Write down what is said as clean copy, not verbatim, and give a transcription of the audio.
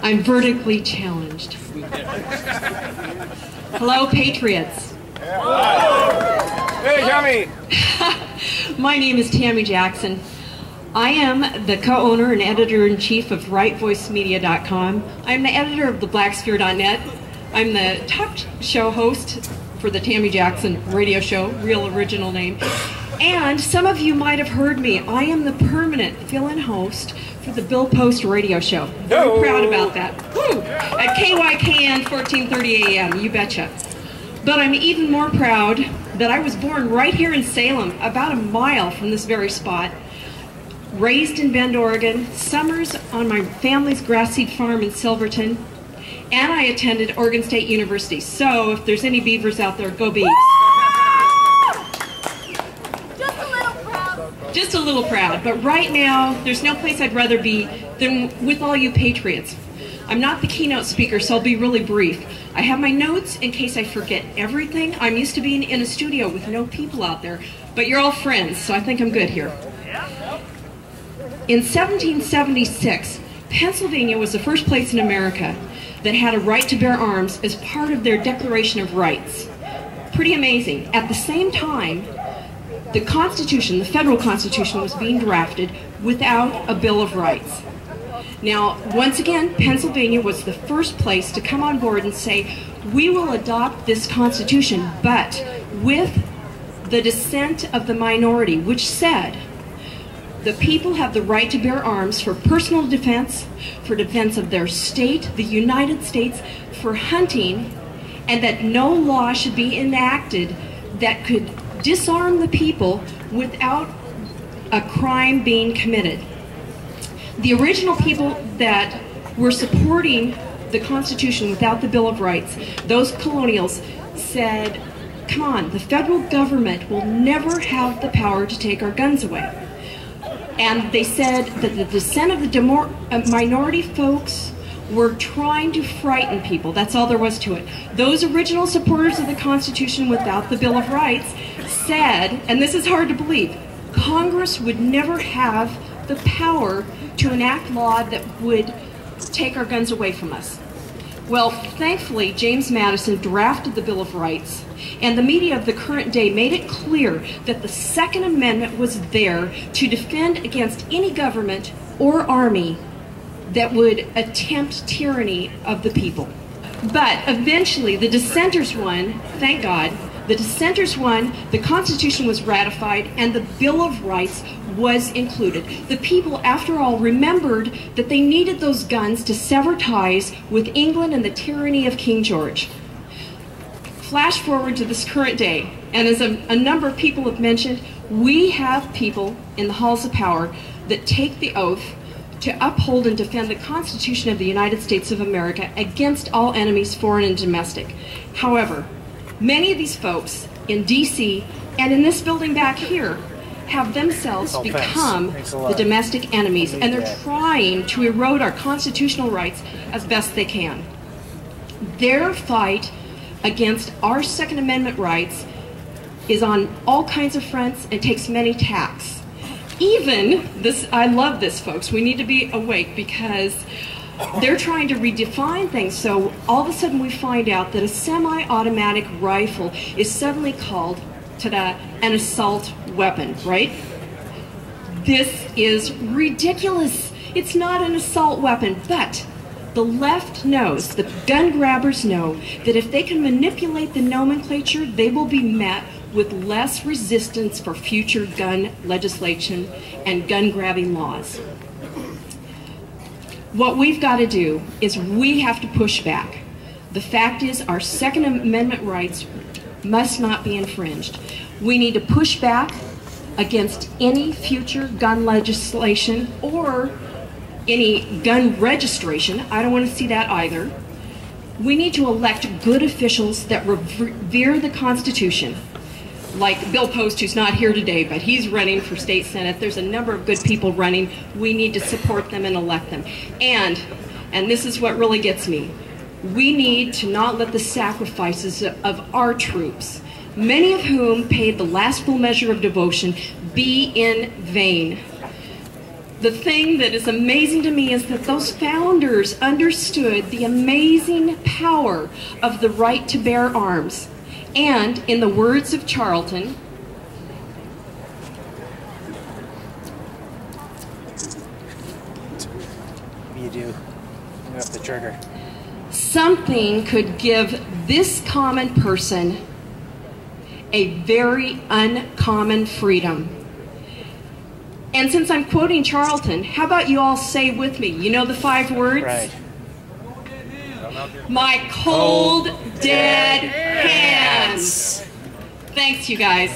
I'm vertically challenged. Hello, Patriots. Hey, Tami! My name is Tami Jackson. I am the co-owner and editor-in-chief of rightvoicemedia.com. I'm the editor of theblacksphere.net. I'm the talk show host for the Tami Jackson radio show, real original name. And some of you might have heard me. I am the permanent fill-in host for the Bill Post radio show. Very proud about that. Woo! At KYKN 1430 AM, you betcha. But I'm even more proud that I was born right here in Salem, about a mile from this very spot. Raised in Bend, Oregon, summers on my family's grass seed farm in Silverton, and I attended Oregon State University. So if there's any beavers out there, go Beavs. Just a little proud. Just a little proud, but right now, there's no place I'd rather be than with all you Patriots. I'm not the keynote speaker, so I'll be really brief. I have my notes in case I forget everything. I'm used to being in a studio with no people out there, but you're all friends, so I think I'm good here. In 1776, Pennsylvania was the first place in America that had a right to bear arms as part of their Declaration of Rights. Pretty amazing. At the same time, the Constitution, the federal Constitution, was being drafted without a Bill of Rights. Now, once again, Pennsylvania was the first place to come on board and say, we will adopt this Constitution, but with the dissent of the minority, which said, the people have the right to bear arms for personal defense, for defense of their state, the United States, for hunting, and that no law should be enacted that could disarm the people without a crime being committed. The original people that were supporting the Constitution without the Bill of Rights, those colonials, said, come on, the federal government will never have the power to take our guns away. And they said that the dissent of the minority folks were trying to frighten people. That's all there was to it. Those original supporters of the Constitution without the Bill of Rights said, and this is hard to believe, Congress would never have the power to enact law that would take our guns away from us. Well, thankfully, James Madison drafted the Bill of Rights, and the media of the current day made it clear that the Second Amendment was there to defend against any government or army that would attempt tyranny of the people. But eventually, the dissenters won, thank God. The dissenters won, the Constitution was ratified, and the Bill of Rights was included. The people, after all, remembered that they needed those guns to sever ties with England and the tyranny of King George. Flash forward to this current day, and as a number of people have mentioned, we have people in the halls of power that take the oath to uphold and defend the Constitution of the United States of America against all enemies, foreign and domestic. However, many of these folks in D.C. and in this building back here have themselves become the domestic enemies, and they're trying to erode our constitutional rights as best they can. Their fight against our Second Amendment rights is on all kinds of fronts and takes many tacks. Even this, I love this, folks, we need to be awake because they're trying to redefine things, so all of a sudden we find out that a semi-automatic rifle is suddenly called, ta-da, an assault weapon, right? This is ridiculous. It's not an assault weapon, but the left knows, the gun grabbers know, that if they can manipulate the nomenclature, they will be met with less resistance for future gun legislation and gun grabbing laws. What we've got to do is we have to push back. The fact is our Second Amendment rights must not be infringed. We need to push back against any future gun legislation or any gun registration. I don't want to see that either. We need to elect good officials that revere the Constitution, like Bill Post, who's not here today, but he's running for state senate. There's a number of good people running. We need to support them and elect them. And this is what really gets me, we need to not let the sacrifices of our troops, many of whom paid the last full measure of devotion, be in vain. the thing that is amazing to me is that those founders understood the amazing power of the right to bear arms. And in the words of Charlton, what do you do? Hang up the trigger. Something could give this common person a very uncommon freedom. And since I'm quoting Charlton, how about you all say with me, you know the 5 words? Right. My cold, dead hands. Thanks, you guys.